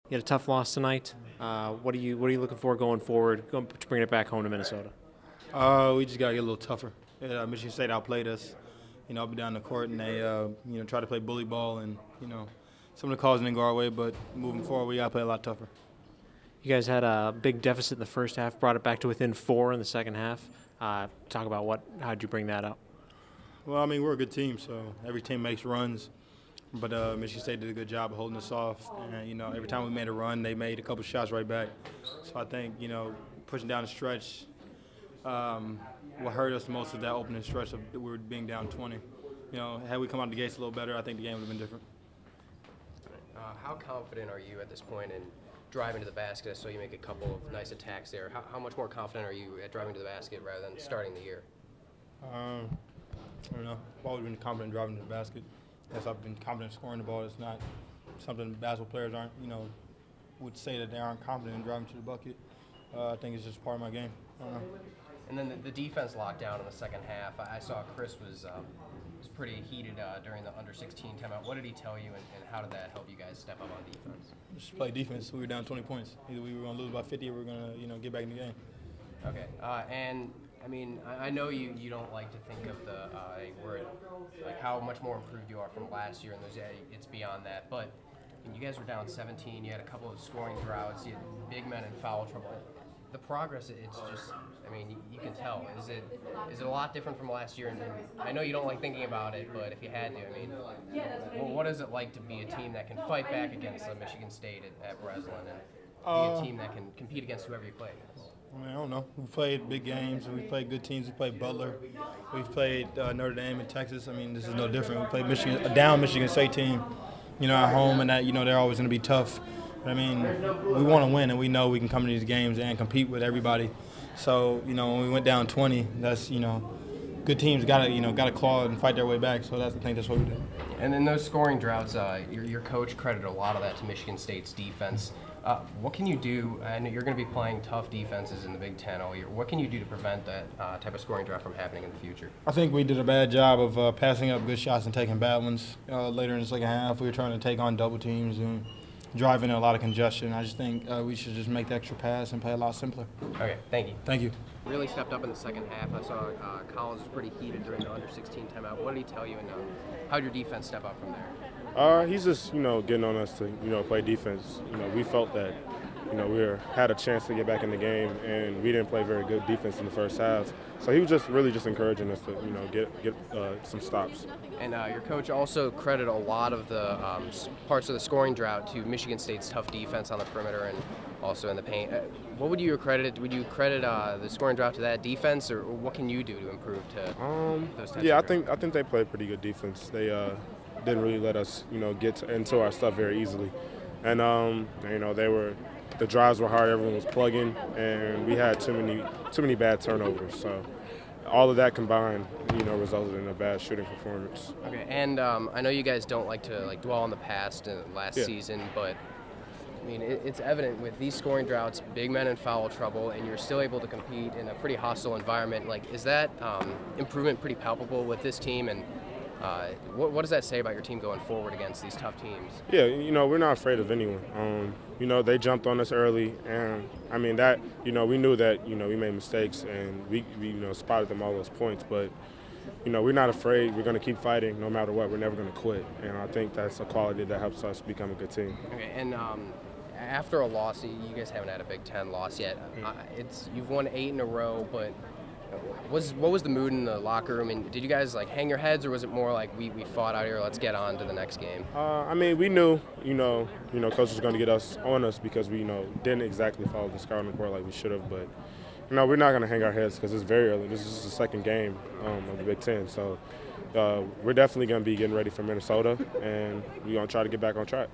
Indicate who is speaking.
Speaker 1: You had a tough loss tonight. What are you looking for going forward, to bring it back home to Minnesota?
Speaker 2: We just got to get a little tougher. Michigan State outplayed us, up and down the court, and they, try to play bully ball, and, some of the calls didn't go our way, but moving forward, we got to play a lot tougher.
Speaker 1: You guys had a big deficit in the first half, brought it back to within 4 in the second half. Talk about how'd you bring that up?
Speaker 2: Well, we're a good team, so every team makes runs, but Michigan State did a good job of holding us off, and, every time we made a run, they made a couple shots right back. So I think, pushing down the stretch, what hurt us the most was that opening stretch of we were being down 20. Had we come out the gates a little better, I think the game would have been different.
Speaker 3: How confident are you at this point in driving to the basket? So you make a couple of nice attacks there. How much more confident are you at driving to the basket rather than starting the year?
Speaker 2: I don't know. I've always been confident driving to the basket. Yes, I've been confident scoring the ball. It's not something basketball players aren't, would say that they aren't confident in driving to the bucket. I think it's just part of my game. I don't know.
Speaker 3: And then the defense lockdown in the second half. I saw Chris was pretty heated during the under-16 timeout. What did he tell you, and how did that help you guys step up on defense?
Speaker 2: Just play defense. We were down 20 points. Either we were going to lose by 50 or we were going to, get back in the game.
Speaker 3: Okay. And I know you don't like to think of the like how much more improved you are from last year, and it's beyond that. But you guys were down 17. You had a couple of scoring droughts. You had big men in foul trouble. The progress, it's just, you can tell. Is it a lot different from last year? And I know you don't like thinking about it, but if you had to, what is it like to be a team that can fight back against Michigan State at Breslin and be a team that can compete against whoever you play against?
Speaker 2: I don't know. We've played big games, and we've played good teams. We played Butler. We've played Notre Dame in Texas. this is no different. We played a down Michigan State team, at home, and that, they're always going to be tough. But, we want to win, and we know we can come to these games and compete with everybody. So, when we went down 20, that's, good teams got to claw and fight their way back. So I think that's what we did.
Speaker 3: And in those scoring droughts, your coach credited a lot of that to Michigan State's defense. What can you do? I know you're going to be playing tough defenses in the Big Ten all year. What can you do to prevent that type of scoring drought from happening in the future?
Speaker 2: I think we did a bad job of passing up good shots and taking bad ones. Later in the second half, we were trying to take on double teams and driving in a lot of congestion. I just think we should just make the extra pass and play a lot simpler.
Speaker 3: Okay, thank you.
Speaker 2: Thank you.
Speaker 3: Really stepped up in the second half. I saw Collins was pretty heated during the under-16 timeout. What did he tell you, and how did your defense step up from there?
Speaker 4: He's just, getting on us to, play defense. We felt that, we had a chance to get back in the game, and we didn't play very good defense in the first half. So he was just really encouraging us to, get some stops.
Speaker 3: And your coach also credited a lot of the parts of the scoring drought to Michigan State's tough defense on the perimeter and also in the paint. What would you credit? Would you credit the scoring drought to that defense, or what can you do to improve to those types?
Speaker 4: Yeah,
Speaker 3: of
Speaker 4: I think they played pretty good defense. They didn't really let us, get into our stuff very easily, and the drives were hard. Everyone was plugging, and we had too many bad turnovers. So all of that combined, resulted in a bad shooting performance.
Speaker 3: Okay, and I know you guys don't like to dwell on the past and last season, but it's evident with these scoring droughts, big men in foul trouble, and you're still able to compete in a pretty hostile environment. Is that improvement pretty palpable with this team? And what does that say about your team going forward against these tough teams?
Speaker 4: Yeah, we're not afraid of anyone. They jumped on us early, and that, we knew that, we made mistakes, and we spotted them all those points. But, we're not afraid. We're going to keep fighting no matter what. We're never going to quit. And I think that's a quality that helps us become a good team.
Speaker 3: Okay, and after a loss, you guys haven't had a Big Ten loss yet. You've won 8 in a row, but what was the mood in the locker room? And did you guys hang your heads, or was it more like we fought out here, let's get on to the next game?
Speaker 4: We knew, coach was going to get us on us because we, didn't exactly follow the scouting report like we should have. But, we're not going to hang our heads because it's very early. This is the second game of the Big Ten. So we're definitely going to be getting ready for Minnesota, and we're going to try to get back on track.